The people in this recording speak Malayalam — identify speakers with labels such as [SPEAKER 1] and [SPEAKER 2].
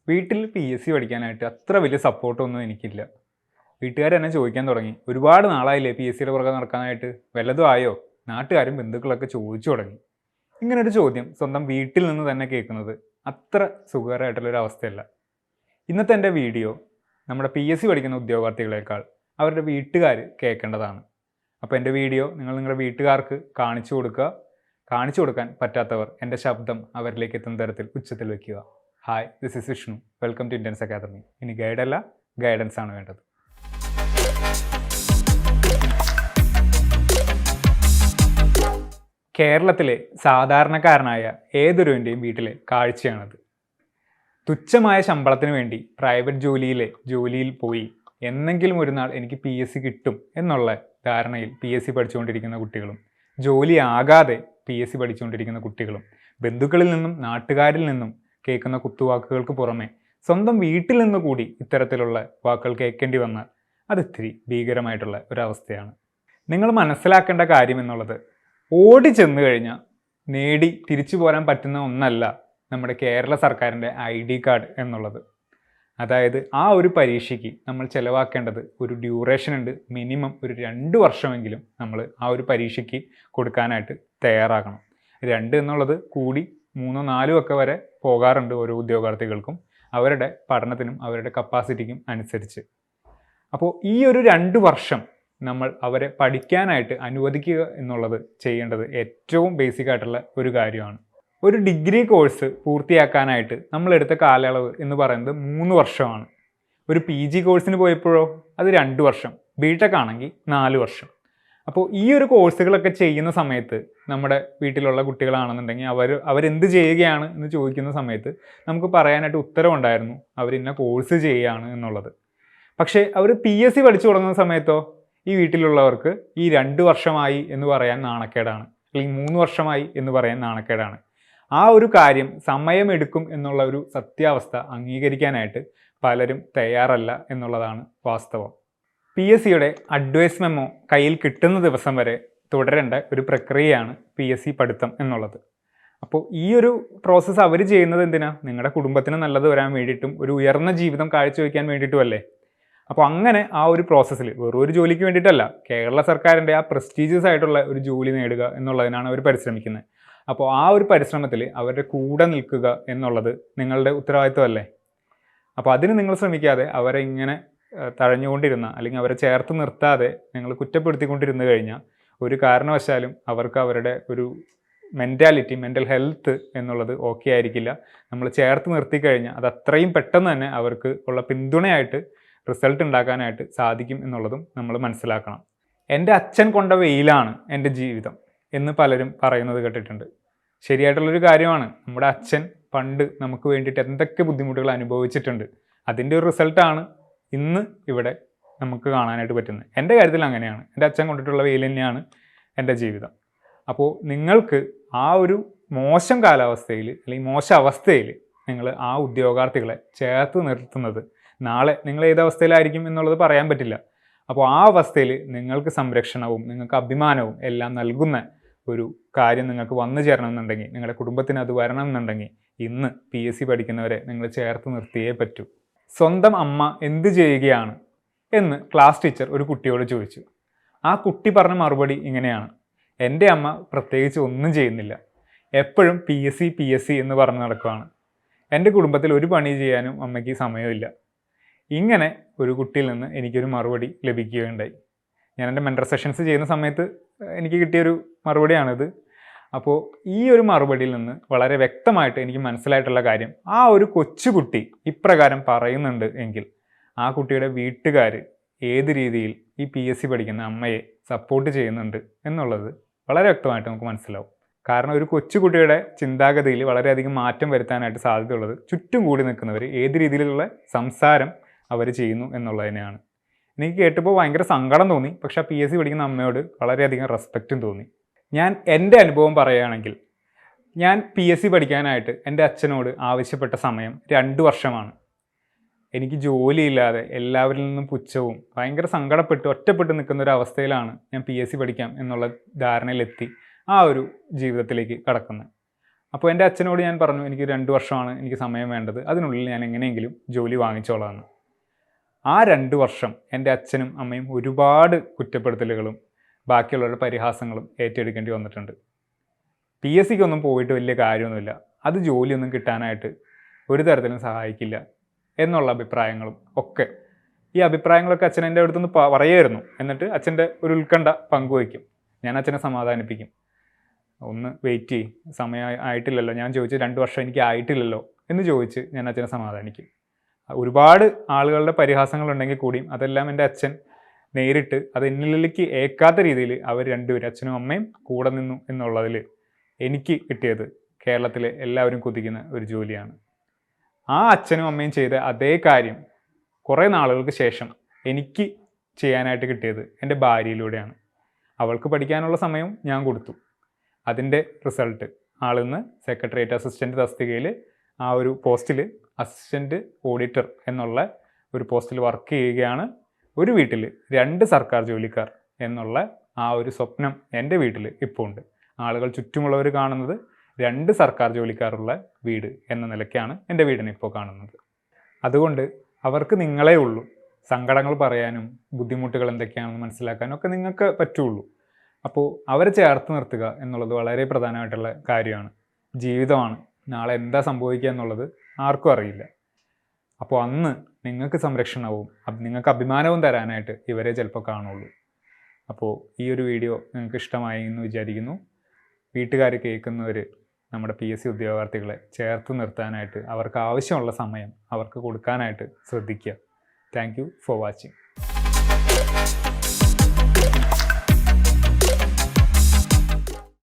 [SPEAKER 1] വീട്ടിൽ PSC പഠിക്കാനായിട്ട് അത്ര വലിയ സപ്പോർട്ടൊന്നും എനിക്കില്ല. വീട്ടുകാർ എന്നെ ചോദിക്കാൻ തുടങ്ങി, ഒരുപാട് നാളായില്ലേ PSCയുടെ പുറകെ നടക്കാനായിട്ട്, വല്ലതും ആയോ? നാട്ടുകാരും ബന്ധുക്കളൊക്കെ ചോദിച്ചു തുടങ്ങി. ഇങ്ങനൊരു ചോദ്യം സ്വന്തം വീട്ടിൽ നിന്ന് തന്നെ കേൾക്കുന്നത് അത്ര സുഖകരമായിട്ടുള്ളൊരു അവസ്ഥയല്ല. ഇന്നത്തെ എൻ്റെ വീഡിയോ നമ്മുടെ PSC പഠിക്കുന്ന ഉദ്യോഗാർത്ഥികളെക്കാൾ അവരുടെ വീട്ടുകാർ കേൾക്കേണ്ടതാണ്. അപ്പോൾ എൻ്റെ വീഡിയോ നിങ്ങളുടെ വീട്ടുകാർക്ക് കാണിച്ചു കൊടുക്കാൻ പറ്റാത്തവർ എൻ്റെ ശബ്ദം അവരിലേക്ക് എത്തുന്ന തരത്തിൽ ഉച്ചത്തിൽ വയ്ക്കുക. Hi, this is Vishnu. Welcome to Indians academy. ഇനി ഗൈഡല്ല, ഗൈഡൻസ് ആണ് വേണ്ടത്. കേരളത്തിലെ സാധാരണക്കാരനായ ഏതൊരുവിൻ്റെയും വീട്ടിലെ കാഴ്ചയാണത്. തുച്ഛമായ ശമ്പളത്തിന് വേണ്ടി പ്രൈവറ്റ് ജോലിയിൽ പോയി എന്നെങ്കിലും ഒരു നാൾ എനിക്ക് PSC കിട്ടും എന്നുള്ള ധാരണയിൽ PSC പഠിച്ചുകൊണ്ടിരിക്കുന്ന കുട്ടികളും, ജോലിയാകാതെ PSC പഠിച്ചുകൊണ്ടിരിക്കുന്ന കുട്ടികളും, ബന്ധുക്കളിൽ നിന്നും നാട്ടുകാരിൽ നിന്നും കേൾക്കുന്ന കുത്തുവാക്കുകൾക്ക് പുറമെ സ്വന്തം വീട്ടിൽ നിന്ന് കൂടി ഇത്തരത്തിലുള്ള വാക്കുകൾ കേൾക്കേണ്ടി വന്നാൽ അത് ഇത്തിരി ഭീകരമായിട്ടുള്ള ഒരവസ്ഥയാണ്. നിങ്ങൾ മനസ്സിലാക്കേണ്ട കാര്യം എന്നുള്ളത്, ഓടി ചെന്ന് കഴിഞ്ഞാൽ നേടി തിരിച്ചു പോരാൻ പറ്റുന്ന ഒന്നല്ല നമ്മുടെ കേരള സർക്കാരിൻ്റെ ID കാർഡ് എന്നുള്ളത്. അതായത് ആ ഒരു പരീക്ഷയ്ക്ക് നമ്മൾ ചിലവാക്കേണ്ടത് ഒരു ഡ്യൂറേഷൻ ഉണ്ട്. മിനിമം ഒരു 2 വർഷമെങ്കിലും നമ്മൾ ആ ഒരു പരീക്ഷയ്ക്ക് കൊടുക്കാനായിട്ട് തയ്യാറാകണം. 2 എന്നുള്ളത് കൂടി 3, 4 ഒക്കെ വരെ പോകാറുണ്ട് ഓരോ ഉദ്യോഗാർത്ഥികൾക്കും, അവരുടെ പഠനത്തിനും അവരുടെ കപ്പാസിറ്റിക്കും അനുസരിച്ച്. അപ്പോൾ ഈ ഒരു 2 വർഷം നമ്മൾ അവരെ പഠിക്കാനായിട്ട് അനുവദിക്കുക എന്നുള്ളത് ചെയ്യേണ്ടത് ഏറ്റവും ബേസിക് ആയിട്ടുള്ള ഒരു കാര്യമാണ്. ഒരു ഡിഗ്രി കോഴ്സ് പൂർത്തിയാക്കാനായിട്ട് നമ്മളെടുത്ത കാലയളവ് എന്ന് പറയുന്നത് 3 വർഷമാണ്. ഒരു PG കോഴ്സിന് പോയപ്പോഴോ അത് 2 വർഷം, BTech ആണെങ്കിൽ 4 വർഷം. അപ്പോൾ ഈ ഒരു കോഴ്സുകളൊക്കെ ചെയ്യുന്ന സമയത്ത് നമ്മുടെ വീട്ടിലുള്ള കുട്ടികളാണെന്നുണ്ടെങ്കിൽ അവരെന്ത് ചെയ്യുകയാണ് എന്ന് ചോദിക്കുന്ന സമയത്ത് നമുക്ക് പറയാനായിട്ട് ഉത്തരവുണ്ടായിരുന്നു, അവരിന്ന കോഴ്സ് ചെയ്യുകയാണ് എന്നുള്ളത്. പക്ഷേ അവർ PSC പഠിച്ചു തുടങ്ങുന്ന സമയത്തോ ഈ വീട്ടിലുള്ളവർക്ക് ഈ 2 വർഷമായി എന്ന് പറയാൻ നാണക്കേടാണ്, അല്ലെങ്കിൽ 3 വർഷമായി എന്ന് പറയാൻ നാണക്കേടാണ്. ആ ഒരു കാര്യം സമയമെടുക്കും എന്നുള്ള ഒരു സത്യാവസ്ഥ അംഗീകരിക്കാനായിട്ട് പലരും തയ്യാറല്ല എന്നുള്ളതാണ് വാസ്തവം. PSCയുടെ അഡ്വൈസ് മെമ്മോ കയ്യിൽ കിട്ടുന്ന ദിവസം വരെ തുടരേണ്ട ഒരു പ്രക്രിയയാണ് PSC പഠിത്തം എന്നുള്ളത്. അപ്പോൾ ഈ ഒരു പ്രോസസ്സ് അവർ ചെയ്യുന്നത് എന്തിനാ? നിങ്ങളുടെ കുടുംബത്തിന് നല്ലത് വരാൻ വേണ്ടിയിട്ടും ഒരു ഉയർന്ന ജീവിതം കാഴ്ചവെക്കാൻ വേണ്ടിയിട്ടും അല്ലേ? അപ്പോൾ അങ്ങനെ ആ ഒരു പ്രോസസ്സിൽ വെറും ഒരു ജോലിക്ക് വേണ്ടിയിട്ടല്ല, കേരള സർക്കാരിൻ്റെ ആ പ്രസ്റ്റീജിയസ് ആയിട്ടുള്ള ഒരു ജോലി നേടുക എന്നുള്ളതിനാണ് അവർ പരിശ്രമിക്കുന്നത്. അപ്പോൾ ആ ഒരു പരിശ്രമത്തിൽ അവരുടെ കൂടെ നിൽക്കുക എന്നുള്ളത് നിങ്ങളുടെ ഉത്തരവാദിത്വമല്ലേ? അപ്പോൾ അതിന് നിങ്ങൾ ശ്രമിക്കാതെ അവരെ ഇങ്ങനെ തഴഞ്ഞുകൊണ്ടിരുന്ന, അല്ലെങ്കിൽ അവരെ ചേർത്ത് നിർത്താതെ നിങ്ങൾ കുറ്റപ്പെടുത്തിക്കൊണ്ടിരുന്നു കഴിഞ്ഞാൽ ഒരു കാരണവശാലും അവർക്ക് അവരുടെ ഒരു മെൻ്റൽ ഹെൽത്ത് എന്നുള്ളത് ഓക്കെ ആയിരിക്കില്ല. നമ്മൾ ചേർത്ത് നിർത്തിക്കഴിഞ്ഞാൽ അത് അത്രയും പെട്ടെന്ന് തന്നെ അവർക്ക് ഉള്ള പിന്തുണയായിട്ട് റിസൾട്ട് ഉണ്ടാക്കാനായിട്ട് സാധിക്കും എന്നുള്ളതും നമ്മൾ മനസ്സിലാക്കണം. എൻ്റെ അച്ഛൻ കൊണ്ട വെയിലാണ് എൻ്റെ ജീവിതം എന്ന് പലരും പറയുന്നത് കേട്ടിട്ടുണ്ട്. ശരിയായിട്ടുള്ളൊരു കാര്യമാണ്. നമ്മുടെ അച്ഛൻ പണ്ട് നമുക്ക് വേണ്ടിയിട്ട് എന്തൊക്കെ ബുദ്ധിമുട്ടുകൾ അനുഭവിച്ചിട്ടുണ്ട്, അതിൻ്റെ ഒരു റിസൾട്ടാണ് ഇന്ന് ഇവിടെ നമുക്ക് കാണാനായിട്ട് പറ്റുന്നത്. എൻ്റെ കാര്യത്തിൽ അങ്ങനെയാണ്. എൻ്റെ അച്ഛൻ കൊണ്ടിട്ടുള്ള വെയിൽ തന്നെയാണ് എൻ്റെ ജീവിതം. അപ്പോൾ നിങ്ങൾക്ക് ആ ഒരു മോശം കാലാവസ്ഥയിൽ, അല്ലെങ്കിൽ മോശം അവസ്ഥയിൽ നിങ്ങൾ ആ ഉദ്യോഗാർത്ഥികളെ ചേർത്ത് നിർത്തുന്നത് നാളെ നിങ്ങൾ ഏത് അവസ്ഥയിലായിരിക്കും എന്നുള്ളത് പറയാൻ പറ്റില്ല. അപ്പോൾ ആ അവസ്ഥയിൽ നിങ്ങൾക്ക് സംരക്ഷണവും നിങ്ങൾക്ക് അഭിമാനവും എല്ലാം നൽകുന്ന ഒരു കാര്യം നിങ്ങൾക്ക് വന്നു ചേരണമെന്നുണ്ടെങ്കിൽ, നിങ്ങളുടെ കുടുംബത്തിന് അത് വരണം എന്നുണ്ടെങ്കിൽ ഇന്ന് PSC പഠിക്കുന്നവരെ നിങ്ങൾ ചേർത്ത് നിർത്തിയേ പറ്റൂ. സ്വന്തം അമ്മ എന്ത് ചെയ്യുകയാണ് എന്ന് ക്ലാസ് ടീച്ചർ ഒരു കുട്ടിയോട് ചോദിച്ചു. ആ കുട്ടി പറഞ്ഞ മറുപടി ഇങ്ങനെയാണ്: എൻ്റെ അമ്മ പ്രത്യേകിച്ച് ഒന്നും ചെയ്യുന്നില്ല, എപ്പോഴും PSC എന്ന് പറഞ്ഞ് നടക്കുകയാണ്. എൻ്റെ കുടുംബത്തിൽ ഒരു പണി ചെയ്യാനും അമ്മയ്ക്ക് സമയമില്ല. ഇങ്ങനെ ഒരു കുട്ടിയിൽ നിന്ന് എനിക്കൊരു മറുപടി ലഭിക്കുകയുണ്ടായി. ഞാൻ എൻ്റെ മെൻറ്റർ സെഷൻസ് ചെയ്യുന്ന സമയത്ത് എനിക്ക് കിട്ടിയൊരു മറുപടിയാണിത്. അപ്പോൾ ഈ ഒരു മറുപടിയിൽ നിന്ന് വളരെ വ്യക്തമായിട്ട് എനിക്ക് മനസ്സിലായിട്ടുള്ള കാര്യം, ആ ഒരു കൊച്ചുകുട്ടി ഇപ്രകാരം പറയുന്നുണ്ട് എങ്കിൽ ആ കുട്ടിയുടെ വീട്ടുകാർ ഏത് രീതിയിൽ ഈ PSC പഠിക്കുന്ന അമ്മയെ സപ്പോർട്ട് ചെയ്യുന്നുണ്ട് എന്നുള്ളത് വളരെ വ്യക്തമായിട്ട് നമുക്ക് മനസ്സിലാവും. കാരണം ഒരു കൊച്ചുകുട്ടിയുടെ ചിന്താഗതിയിൽ വളരെയധികം മാറ്റം വരുത്താനായിട്ട് സാധ്യതയുള്ളത് ചുറ്റും കൂടി നിൽക്കുന്നവർ ഏത് രീതിയിലുള്ള സംസാരം അവർ ചെയ്യുന്നു എന്നുള്ളതിനെയാണ്. എനിക്ക് കേട്ടപ്പോൾ ഭയങ്കര സങ്കടം തോന്നി, പക്ഷേ PSC പഠിക്കുന്ന അമ്മയോട് വളരെയധികം റെസ്പെക്റ്റും തോന്നി. ഞാൻ എൻ്റെ അനുഭവം പറയുകയാണെങ്കിൽ, ഞാൻ PSC പഠിക്കാനായിട്ട് എൻ്റെ അച്ഛനോട് ആവശ്യപ്പെട്ട സമയം 2 വർഷമാണ്. എനിക്ക് ജോലിയില്ലാതെ എല്ലാവരിൽ നിന്നും പുച്ഛവും ഭയങ്കര സങ്കടപ്പെട്ട് ഒറ്റപ്പെട്ട് നിൽക്കുന്ന ഒരു അവസ്ഥയിലാണ് ഞാൻ PSC പഠിക്കാം എന്നുള്ള ധാരണയിലെത്തി ആ ഒരു ജീവിതത്തിലേക്ക് കടക്കുന്നത്. അപ്പോൾ എൻ്റെ അച്ഛനോട് ഞാൻ പറഞ്ഞു, എനിക്ക് 2 വർഷമാണ് എനിക്ക് സമയം വേണ്ടത്, അതിനുള്ളിൽ ഞാൻ എങ്ങനെയെങ്കിലും ജോലി വാങ്ങിച്ചോളാമെന്ന്. ആ 2 വർഷം എൻ്റെ അച്ഛനും അമ്മയും ഒരുപാട് കുറ്റപ്പെടുത്തലുകളും ബാക്കിയുള്ളവരുടെ പരിഹാസങ്ങളും ഏറ്റെടുക്കേണ്ടി വന്നിട്ടുണ്ട്. PSC പോയിട്ട് വലിയ കാര്യമൊന്നുമില്ല, അത് ജോലിയൊന്നും കിട്ടാനായിട്ട് ഒരു തരത്തിലും സഹായിക്കില്ല എന്നുള്ള അഭിപ്രായങ്ങളും ഒക്കെ. ഈ അഭിപ്രായങ്ങളൊക്കെ അച്ഛൻ എൻ്റെ അടുത്തുനിന്ന് പറയുമായിരുന്നു. എന്നിട്ട് അച്ഛൻ്റെ ഒരു ഉത്കണ്ഠ പങ്കുവയ്ക്കും. ഞാൻ അച്ഛനെ സമാധാനിപ്പിക്കും, ഒന്ന് വെയിറ്റ് ചെയ്യും, സമയം ആയിട്ടില്ലല്ലോ, ഞാൻ ചോദിച്ചു 2 വർഷം എനിക്ക് ആയിട്ടില്ലല്ലോ എന്ന് ചോദിച്ച് ഞാൻ അച്ഛനെ സമാധാനിക്കും. ഒരുപാട് ആളുകളുടെ പരിഹാസങ്ങളുണ്ടെങ്കിൽ കൂടിയും അതെല്ലാം എൻ്റെ അച്ഛൻ നേരിട്ട് അത് എന്നിലേക്ക് ഏക്കാത്ത രീതിയിൽ അവർ രണ്ടുപേരും, അച്ഛനും അമ്മയും കൂടെ നിന്നു എന്നുള്ളതിൽ എനിക്ക് കിട്ടിയത് കേരളത്തിലെ എല്ലാവരും കൊതിക്കുന്ന ഒരു ജോലിയാണ്. ആ അച്ഛനും അമ്മയും ചെയ്ത അതേ കാര്യം കുറേ നാളുകൾക്ക് ശേഷം എനിക്ക് ചെയ്യാനായിട്ട് കിട്ടിയത് എൻ്റെ ഭാര്യയിലൂടെയാണ്. അവൾക്ക് പഠിക്കാനുള്ള സമയം ഞാൻ കൊടുത്തു. അതിൻ്റെ റിസൾട്ട് ആളിന്ന് സെക്രട്ടേറിയറ്റ് അസിസ്റ്റൻ്റ് തസ്തികയിൽ ആ ഒരു പോസ്റ്റിൽ അസിസ്റ്റൻ്റ് ഓഡിറ്റർ എന്നുള്ള ഒരു പോസ്റ്റിൽ വർക്ക് ചെയ്യുകയാണ്. ഒരു വീട്ടിൽ 2 സർക്കാർ ജോലിക്കാർ എന്നുള്ള ആ ഒരു സ്വപ്നം എൻ്റെ വീട്ടിൽ ഇപ്പോൾ ഉണ്ട്. ആളുകൾ ചുറ്റുമുള്ളവർ കാണുന്നത് 2 സർക്കാർ ജോലിക്കാരുള്ള വീട് എന്ന നിലയ്ക്കാണ് എൻ്റെ വീടിനെ ഇപ്പോൾ കാണുന്നത്. അതുകൊണ്ട് അവർക്ക് നിങ്ങളേ ഉള്ളൂ. സങ്കടങ്ങൾ പറയാനും ബുദ്ധിമുട്ടുകൾ എന്തൊക്കെയാണെന്ന് മനസ്സിലാക്കാനും ഒക്കെ നിങ്ങൾക്ക് പറ്റുള്ളൂ. അപ്പോൾ അവരെ ചേർത്ത് നിർത്തുക എന്നുള്ളത് വളരെ പ്രധാനമായിട്ടുള്ള കാര്യമാണ്. ജീവിതമാണ്, നാളെ എന്താ സംഭവിക്കുക എന്നുള്ളത് ആർക്കും അറിയില്ല. അപ്പോൾ അന്ന് നിങ്ങൾക്ക് സംരക്ഷണവും നിങ്ങൾക്ക് അഭിമാനവും തരാനായിട്ട് ഇവരെ ചിലപ്പോൾ കാണുള്ളൂ. അപ്പോൾ ഈ ഒരു വീഡിയോ നിങ്ങൾക്ക് ഇഷ്ടമായി എന്ന് വിചാരിക്കുന്നു. വീട്ടുകാർ കേൾക്കുന്നവർ നമ്മുടെ PSC ഉദ്യോഗാർത്ഥികളെ ചേർത്ത് നിർത്താനായിട്ട് അവർക്ക് ആവശ്യമുള്ള സമയം അവർക്ക് കൊടുക്കാനായിട്ട് ശ്രദ്ധിക്കുക. Thank you for watching.